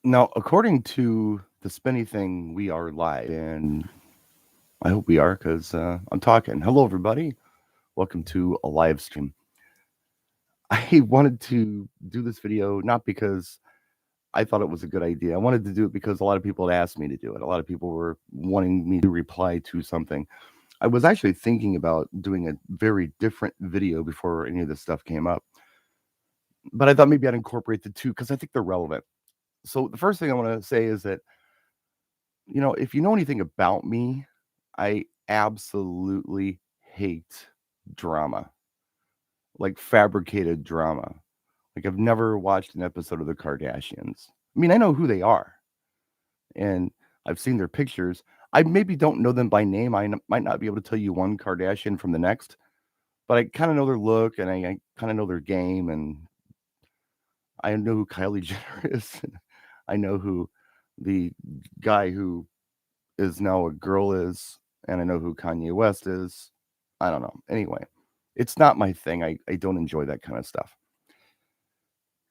Now, according to the spinny thing, we are live, and I hope we are because I'm talking. Hello, everybody. Welcome to a live stream. I wanted to do this video not because I thought it was a good idea. I wanted to do it because a lot of people had asked me to do it. A lot of people were wanting me to reply to something. I was actually thinking about doing a very different video before any of this stuff came up, but I thought maybe I'd incorporate the two because I think they're relevant. So, the first thing I want to say is that if you know anything about me, I absolutely hate drama, like fabricated drama. Like I've never watched an episode of the Kardashians. I mean, I know who they are and I've seen their pictures. I maybe don't know them by name. Might not be able to tell you one Kardashian from the next, but I kind of know their look and I kind of know their game and I know who Kylie Jenner is. I know who the guy who is now a girl is, and I know who Kanye West is. I don't know. Anyway, it's not my thing. I don't enjoy that kind of stuff.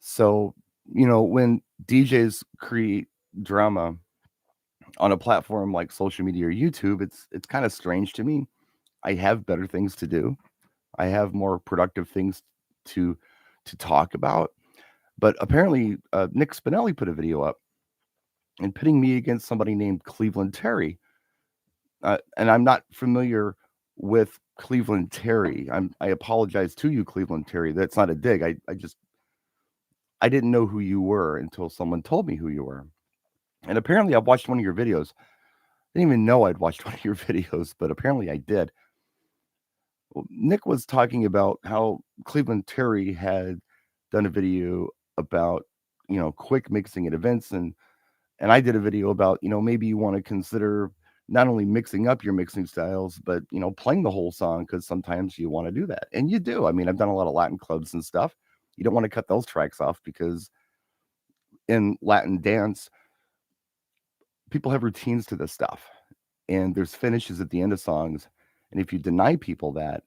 So, when DJs create drama on a platform like social media or YouTube, it's kind of strange to me. I have better things to do. I have more productive things to to talk about. But apparently, Nick Spinelli put a video up and pitting me against somebody named Cleveland Terry, and I'm not familiar with Cleveland Terry. I apologize to you, Cleveland Terry. That's not a dig. I didn't know who you were until someone told me who you were. And apparently I've watched one of your videos. I didn't even know I'd watched one of your videos, but apparently I did. Well, Nick was talking about how Cleveland Terry had done a video about, quick mixing at events and I did a video about, maybe you want to consider not only mixing up your mixing styles, but playing the whole song because sometimes you want to do that, and you do. I mean, I've done a lot of Latin clubs and stuff. You don't want to cut those tracks off because in Latin dance, people have routines to this stuff, and there's finishes at the end of songs, and if you deny people that,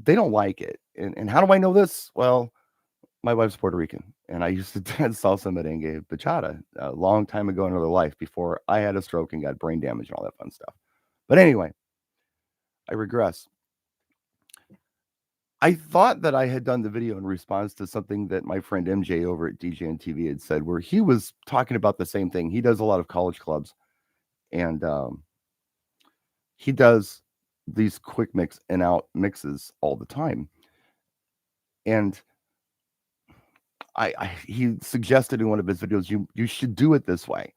they don't like it. And how do I know this? Well, my wife's Puerto Rican, and I used to dance salsa, merengue, bachata a long time ago in another life before I had a stroke and got brain damage and all that fun stuff. But anyway, I regress. I thought that I had done the video in response to something that my friend MJ over at DJ and TV had said, where he was talking about the same thing. He does a lot of college clubs, and he does these quick mix and out mixes all the time. And he suggested in one of his videos, you should do it this way.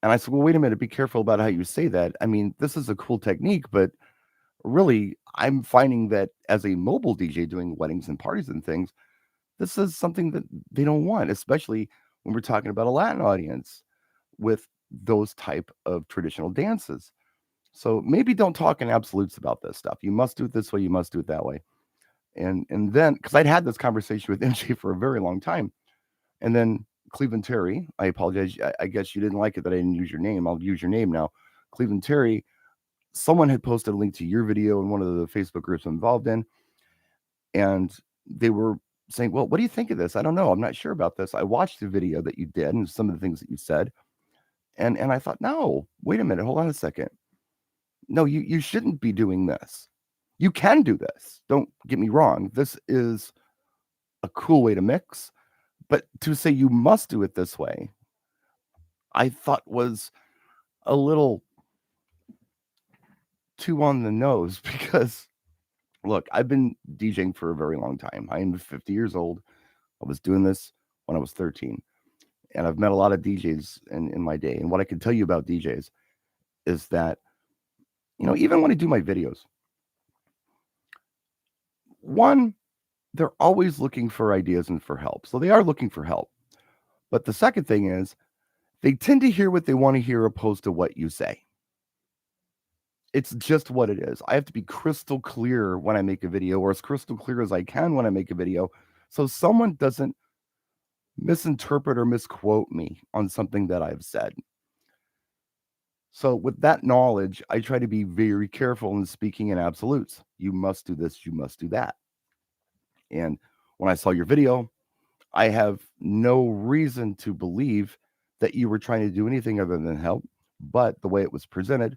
And I said, well, wait a minute, be careful about how you say that. I mean, this is a cool technique, but really, I'm finding that as a mobile DJ doing weddings and parties and things, this is something that they don't want, especially when we're talking about a Latin audience with those type of traditional dances. So maybe don't talk in absolutes about this stuff. You must do it this way, you must do it that way. And then because I'd had this conversation with MJ for a very long time. And then Cleveland Terry, I apologize. I guess you didn't like it that I didn't use your name. I'll use your name now. Cleveland Terry, someone had posted a link to your video in one of the Facebook groups I'm involved in. And they were saying, well, what do you think of this? I don't know. I'm not sure about this. I watched the video that you did and some of the things that you said. And I thought, no, wait a minute. Hold on a second. No, you shouldn't be doing this. You can do this. Don't get me wrong. This is a cool way to mix. But to say you must do it this way, I thought was a little too on the nose because look, I've been DJing for a very long time. I am 50 years old. I was doing this when I was 13. And I've met a lot of DJs in my day. And what I can tell you about DJs is that, even when I do my videos, one, they're always looking for ideas and for help. So they are looking for help. But the second thing is they tend to hear what they want to hear opposed to what you say. It's just what it is. I have to be crystal clear when I make a video, or as crystal clear as I can when I make a video, so someone doesn't misinterpret or misquote me on something that I've said. So with that knowledge, I try to be very careful in speaking in absolutes. You must do this, you must do that. And when I saw your video, I have no reason to believe that you were trying to do anything other than help, but the way it was presented,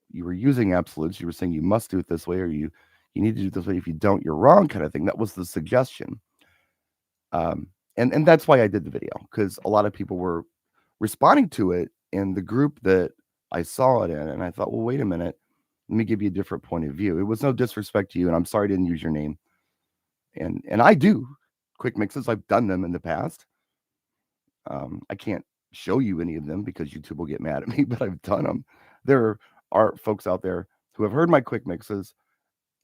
you were using absolutes. You were saying you must do it this way, or you need to do it this way. If you don't, you're wrong, kind of thing. That was the suggestion. Um, and that's why I did the video, because a lot of people were responding to it in the group that I saw it in, and I thought, well, wait a minute, let me give you a different point of view. It was no disrespect to you, and I'm sorry I didn't use your name. And I do quick mixes. I've done them in the past. I can't show you any of them because YouTube will get mad at me, but I've done them. There are folks out there who have heard my quick mixes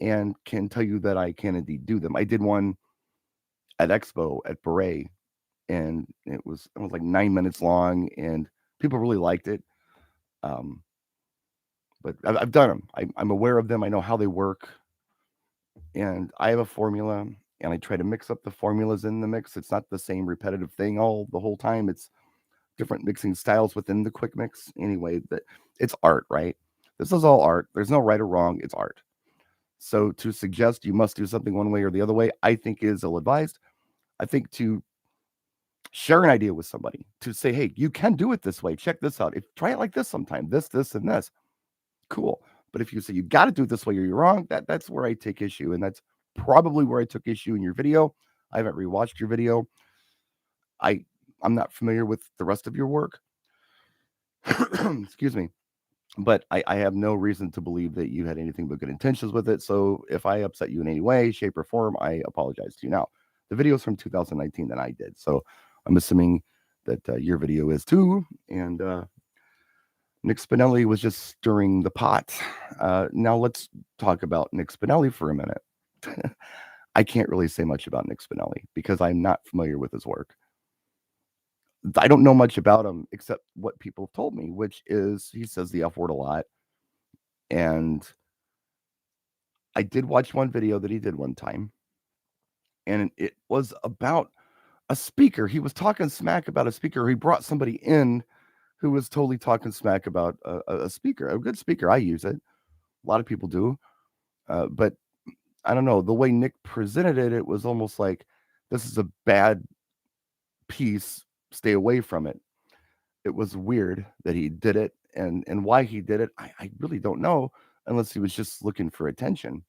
and can tell you that I can indeed do them. I did one at Expo at Beret, and it was like 9 minutes long, and people really liked it. Um, but I've done them. I'm aware of them. I know how they work, and I have a formula, and I try to mix up the formulas in the mix. It's not the same repetitive thing all the whole time. It's different mixing styles within the quick mix. Anyway, that it's art, right? This is all art. There's no right or wrong. It's art. So to suggest you must do something one way or the other way, I think is ill advised. I think to share an idea with somebody, to say, hey, you can do it this way. Check this out. If try it like this sometime, this, and this. Cool. But if you say you got to do it this way or you're wrong, that's where I take issue. And that's probably where I took issue in your video. I haven't rewatched your video. I'm not familiar with the rest of your work. Excuse me. But I have no reason to believe that you had anything but good intentions with it. So if I upset you in any way, shape, or form, I apologize to you. Now, the video is from 2019 that I did. So I'm assuming that your video is too. And Nick Spinelli was just stirring the pot. Now let's talk about Nick Spinelli for a minute. I can't really say much about Nick Spinelli because I'm not familiar with his work. I don't know much about him except what people have told me, which is he says the F word a lot. And I did watch one video that he did one time, and it was about a speaker. He was talking smack about a speaker. He brought somebody in who was totally talking smack about a speaker, a good speaker. I use it. A lot of people do. But I don't know. The way Nick presented it, it was almost like this is a bad piece. Stay away from it. It was weird that he did it, and why he did it, I really don't know, unless he was just looking for attention.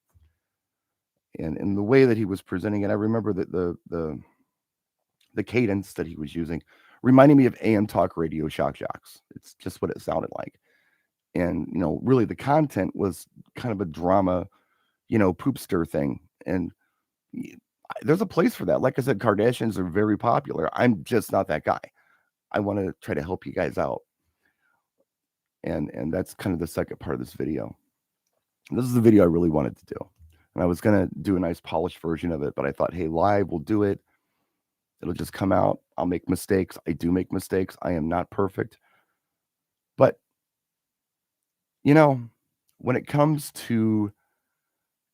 And the way that he was presenting it, I remember that the cadence that he was using reminded me of AM talk radio shock jocks. It's just what it sounded like. And really the content was kind of a drama, poopster thing. And there's a place for that. Like I said, Kardashians are very popular. I'm just not that guy. I want to try to help you guys out. And that's kind of the second part of this video. This is the video I really wanted to do. And I was going to do a nice polished version of it, but I thought, hey, live, we'll do it. It'll just come out. I'll make mistakes. I do make mistakes. I am not perfect. But, when it comes to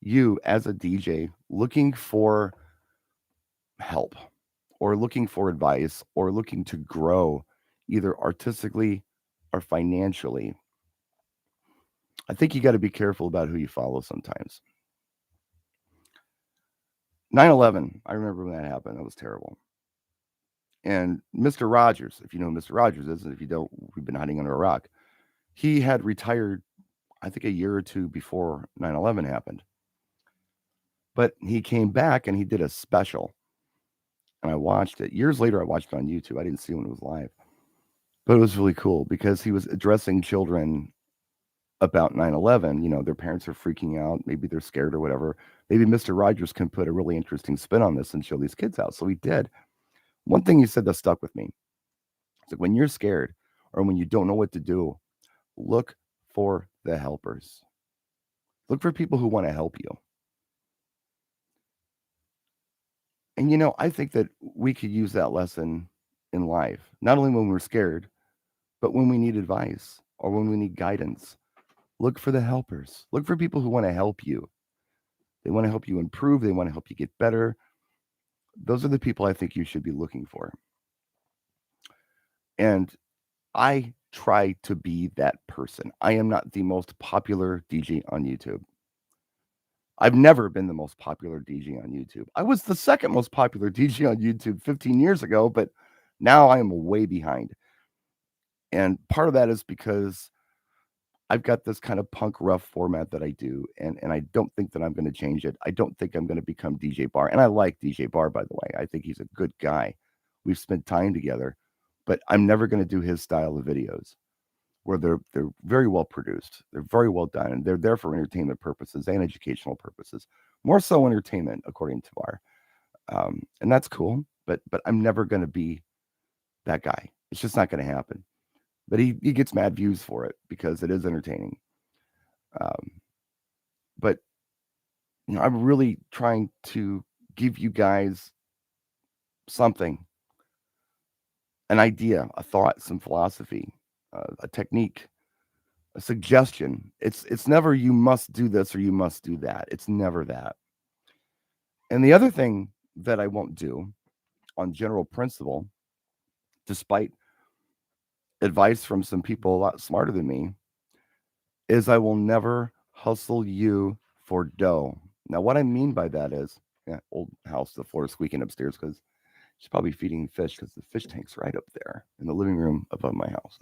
you as a DJ looking for help or looking for advice or looking to grow either artistically or financially, I think you got to be careful about who you follow sometimes. 9/11, I remember when that happened. That was terrible. And Mr. Rogers, if you know who Mr. Rogers is, and if you don't, we've been hiding under a rock. He had retired, I think, a year or two before 9/11 happened. But he came back and he did a special. And I watched it. Years later, I watched it on YouTube. I didn't see it when it was live. But it was really cool because he was addressing children about 9/11. Their parents are freaking out. Maybe they're scared or whatever. Maybe Mr. Rogers can put a really interesting spin on this and show these kids out. So he did. One thing he said that stuck with me. It's like when you're scared or when you don't know what to do, look for the helpers. Look for people who want to help you. And I think that we could use that lesson in life, not only when we're scared, but when we need advice or when we need guidance. Look for the helpers. Look for people who want to help you. They want to help you improve. They want to help you get better. Those are the people I think you should be looking for. And I try to be that person. I am not the most popular DJ on YouTube. I've never been the most popular DJ on YouTube. I was the second most popular DJ on YouTube 15 years ago, but now I am way behind. And part of that is because I've got this kind of punk rough format that I do, and I don't think that I'm going to change it. I don't think I'm going to become DJ Bar, and I like DJ Bar, by the way. I think he's a good guy. We've spent time together, but I'm never going to do his style of videos where they're very well produced, they're very well done, and they're there for entertainment purposes and educational purposes, more so entertainment, according to Bar, and that's cool. But I'm never going to be that guy. It's just not going to happen. But he gets mad views for it because it is entertaining. Um, but I'm really trying to give you guys something, an idea, a thought, some philosophy, a technique, a suggestion. It's never you must do this or you must do that. It's never that. And the other thing that I won't do on general principle, despite advice from some people a lot smarter than me, is I will never hustle you for dough. Now, what I mean by that is, yeah, old house, the floor is squeaking upstairs because she's probably feeding fish because the fish tank's right up there in the living room above my house,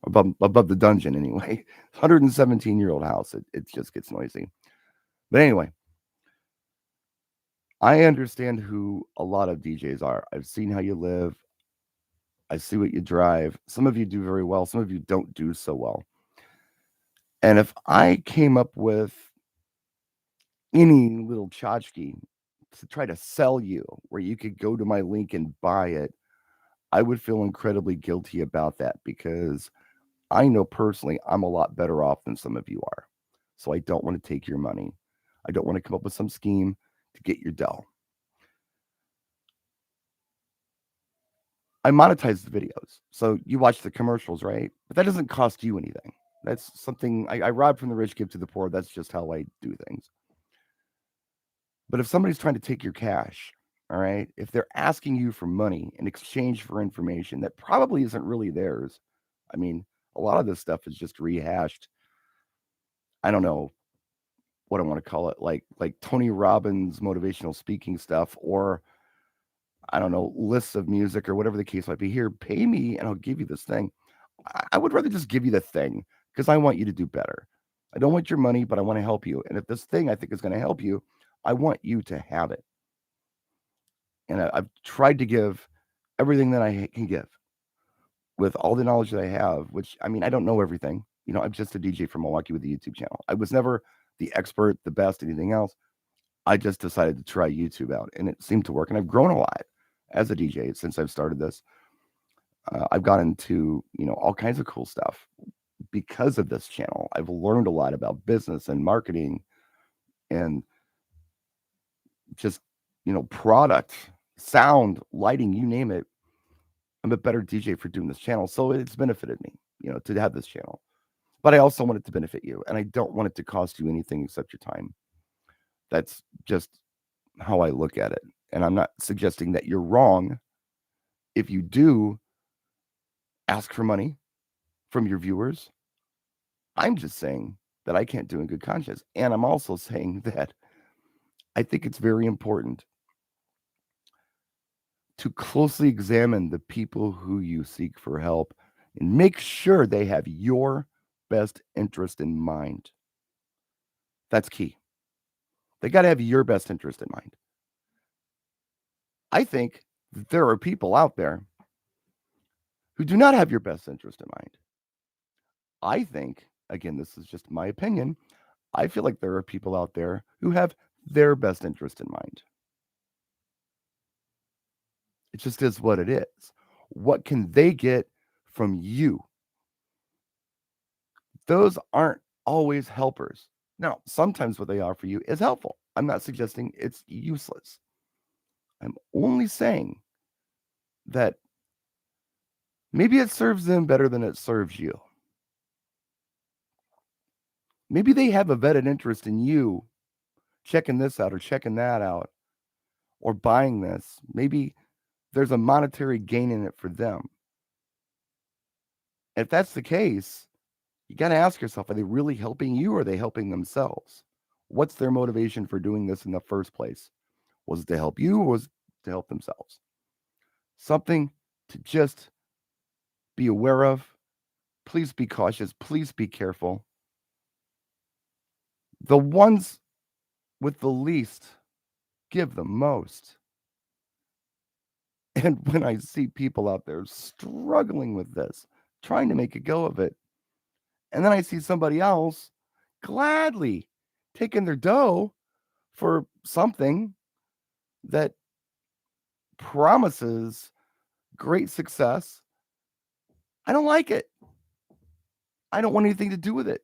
above the dungeon anyway. 117-year-old house. It just gets noisy. But anyway, I understand who a lot of DJs are. I've seen how you live. I see what you drive. Some of you do very well. Some of you don't do so well. And if I came up with any little tchotchke to try to sell you where you could go to my link and buy it, I would feel incredibly guilty about that because I know personally I'm a lot better off than some of you are. So I don't want to take your money. I don't want to come up with some scheme to get your dough. I monetize the videos. So you watch the commercials, right? But that doesn't cost you anything. That's something I rob from the rich, give to the poor. That's just how I do things. But if somebody's trying to take your cash, all right, if they're asking you for money in exchange for information that probably isn't really theirs, I mean, a lot of this stuff is just rehashed. I don't know what I want to call it, like Tony Robbins motivational speaking stuff, or I don't know, lists of music or whatever the case might be. Here, pay me and I'll give you this thing. I would rather just give you the thing because I want you to do better. I don't want your money, but I want to help you. And if this thing I think is going to help you, I want you to have it. And I've tried to give everything that I can give with all the knowledge that I have, which I mean, I don't know everything. I'm just a DJ from Milwaukee with a YouTube channel. I was never the expert, the best, anything else. I just decided to try YouTube out and it seemed to work. And I've grown a lot as a DJ since I've started this. I've gotten into, all kinds of cool stuff because of this channel. I've learned a lot about business and marketing and just, product, sound, lighting, you name it. I'm a better DJ for doing this channel. So it's benefited me, to have this channel. But I also want it to benefit you. And I don't want it to cost you anything except your time. That's just how I look at it. And I'm not suggesting that you're wrong if you do ask for money from your viewers. I'm just saying that I can't do in good conscience. And I'm also saying that I think it's very important to closely examine the people who you seek for help and make sure they have your best interest in mind. That's key. They got to have your best interest in mind. I think that there are people out there who do not have your best interest in mind. I think, again, this is just my opinion, I feel like there are people out there who have their best interest in mind. It just is what it is. What can they get from you? Those aren't always helpers. Now, sometimes what they offer you is helpful. I'm not suggesting it's useless. I'm only saying that maybe it serves them better than it serves you. Maybe they have a vetted interest in you checking this out or checking that out or buying this. Maybe there's a monetary gain in it for them. If that's the case, you got to ask yourself, are they really helping you or are they helping themselves? What's their motivation for doing this in the first place? Was it to help you or was it to help themselves? Something to just be aware of Please be cautious. Please be careful. The ones with the least give the most. And when I see people out there struggling with this, trying to make a go of it, and then I see somebody else gladly taking their dough for something that promises great success, I don't like it. I don't want anything to do with it.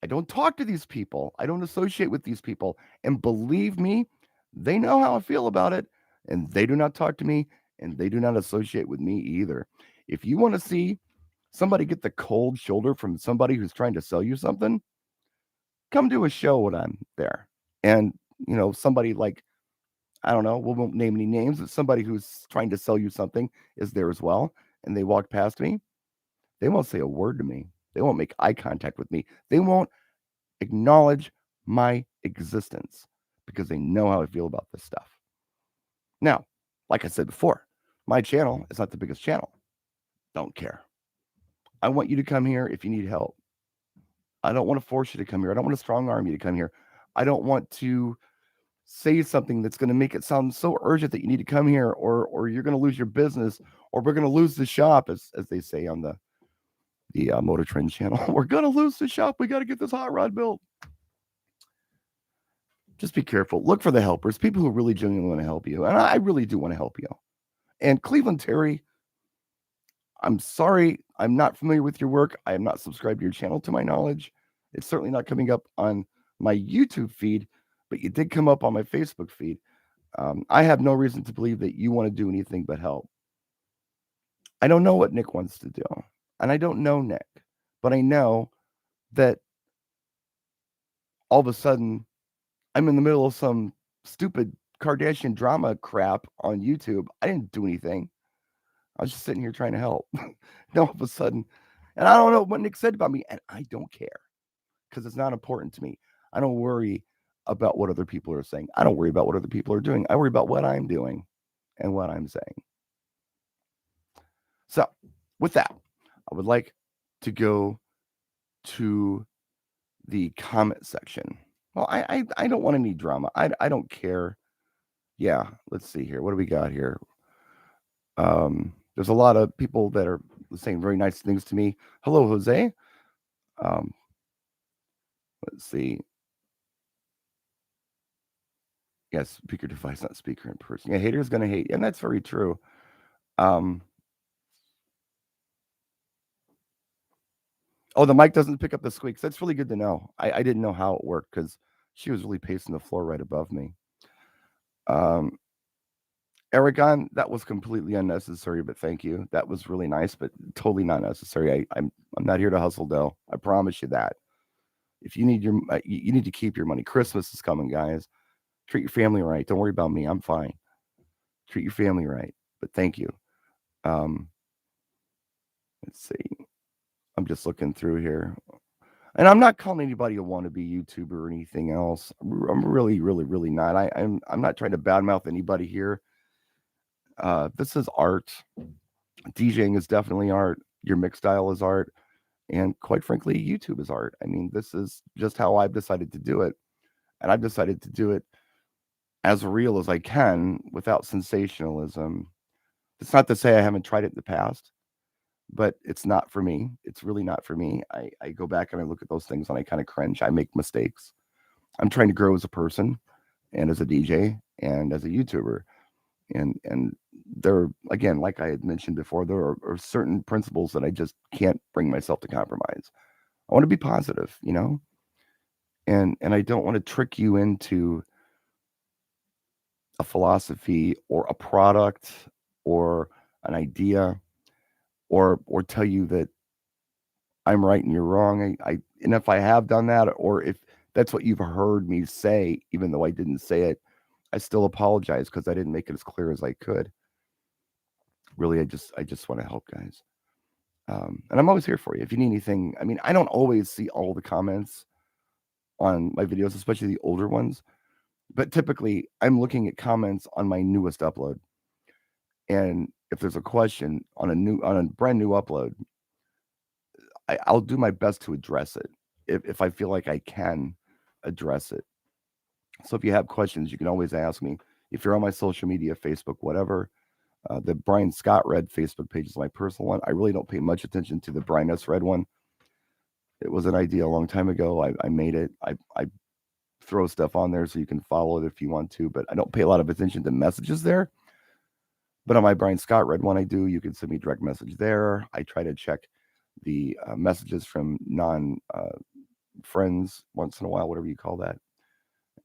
I don't talk to these people. I don't associate with these people. And believe me, they know how I feel about it. And they do not talk to me and they do not associate with me either. If you want to see somebody get the cold shoulder from somebody who's trying to sell you something, come do a show when I'm there. And, somebody like, I don't know, we won't name any names, but somebody who's trying to sell you something is there as well. And they walk past me, they won't say a word to me. They won't make eye contact with me. They won't acknowledge my existence because they know how I feel about this stuff. Now, like I said before, my channel is not the biggest channel. Don't care. I want you to come here if you need help. I don't want to force you to come here. I don't want to strong arm you to come here. I don't want to say something that's going to make it sound so urgent that you need to come here, or you're going to lose your business, or we're going to lose the shop, as they say on the Motor Trend channel. We're going to lose the shop. We got to get this hot rod built. Just be careful. Look for the helpers, people who really genuinely want to help you. And I really do want to help you. And Cleveland Terry, I'm sorry, I'm not familiar with your work. I am not subscribed to your channel to my knowledge. It's certainly not coming up on my YouTube feed, but you did come up on my Facebook feed. I have no reason to believe that you want to do anything but help. I don't know what Nick wants to do, and I don't know Nick, but I know that all of a sudden I'm in the middle of some stupid Kardashian drama crap on YouTube. I didn't do anything. I was just sitting here trying to help. Then all of a sudden, and I don't know what Nick said about me, and I don't care because it's not important to me. I don't worry about what other people are saying. I don't worry about what other people are doing. I worry about what I'm doing and what I'm saying. So, with that, I would like to go to the comment section. Well, I don't want any drama. I don't care. Yeah, let's see here. What do we got here? There's a lot of people that are saying very nice things to me. Hello, Jose. Let's see. Yes, speaker device, not speaker in person. Yeah, haters gonna hate, and that's very true. Oh, the mic doesn't pick up the squeaks. That's really good to know. I didn't know how it worked because she was really pacing the floor right above me. Aragon, that was completely unnecessary, but thank you. That was really nice, but totally not necessary. I'm not here to hustle dough. I promise you that. If you need you need to keep your money. Christmas is coming, guys. Treat your family right. Don't worry about me. I'm fine. Treat your family right. But thank you. Let's see. I'm just looking through here. And I'm not calling anybody a wannabe YouTuber or anything else. I'm really, really, really not. I'm not trying to badmouth anybody here. This is art. DJing is definitely art. Your mix style is art. And quite frankly, YouTube is art. I mean, this is just how I've decided to do it. And I've decided to do it as real as I can without sensationalism. It's not to say I haven't tried it in the past, but it's not for me. It's really not for me. I go back and I look at those things and I kind of cringe. I make mistakes. I'm trying to grow as a person and as a DJ and as a YouTuber. And there, again, like I had mentioned before, there are certain principles that I just can't bring myself to compromise. I want to be positive, and I don't want to trick you into a philosophy or a product or an idea or tell you that I'm right and you're wrong. And if I have done that, or if that's what you've heard me say, even though I didn't say it, I still apologize because I didn't make it as clear as I could. Really, I just want to help, guys. And I'm always here for you. If you need anything, I mean, I don't always see all the comments on my videos, especially the older ones, but typically I'm looking at comments on my newest upload. And if there's a question on a brand new upload, I'll do my best to address it if I feel like I can address it. So if you have questions, you can always ask me. If you're on my social media, Facebook, whatever, the Brian Scott Red Facebook page is my personal one. I really don't pay much attention to the Brian S. Red one. It was an idea a long time ago. I made it. I throw stuff on there so you can follow it if you want to, but I don't pay a lot of attention to messages there. But on my Brian Scott Red one, I do. You can send me direct message there. I try to check the messages from non friends once in a while, whatever you call that.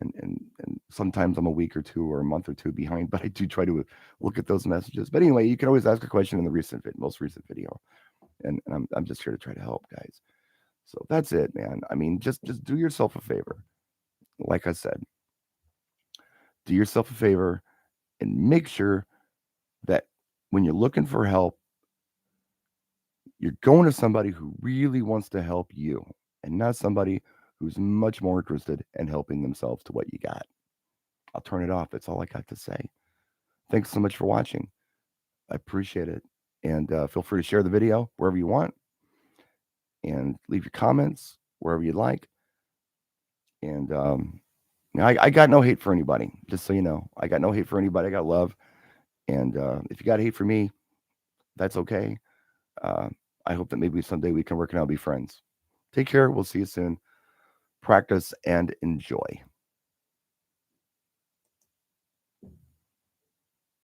And sometimes I'm a week or two or a month or two behind, but I do try to look at those messages. But anyway, you can always ask a question in the most recent video, and I'm just here to try to help, guys. So that's it, man. I mean, just do yourself a favor. Like I said, do yourself a favor and make sure that when you're looking for help, you're going to somebody who really wants to help you and not somebody who's much more interested in helping themselves to what you got. I'll turn it off. That's all I got to say. Thanks so much for watching. I appreciate it. And feel free to share the video wherever you want and leave your comments wherever you'd like. And I got no hate for anybody, just so you know. I got no hate for anybody. I got love. And if you got hate for me, that's okay. Uh, I hope that maybe someday we can work and I'll be friends. Take care. We'll see you soon. Practice and enjoy.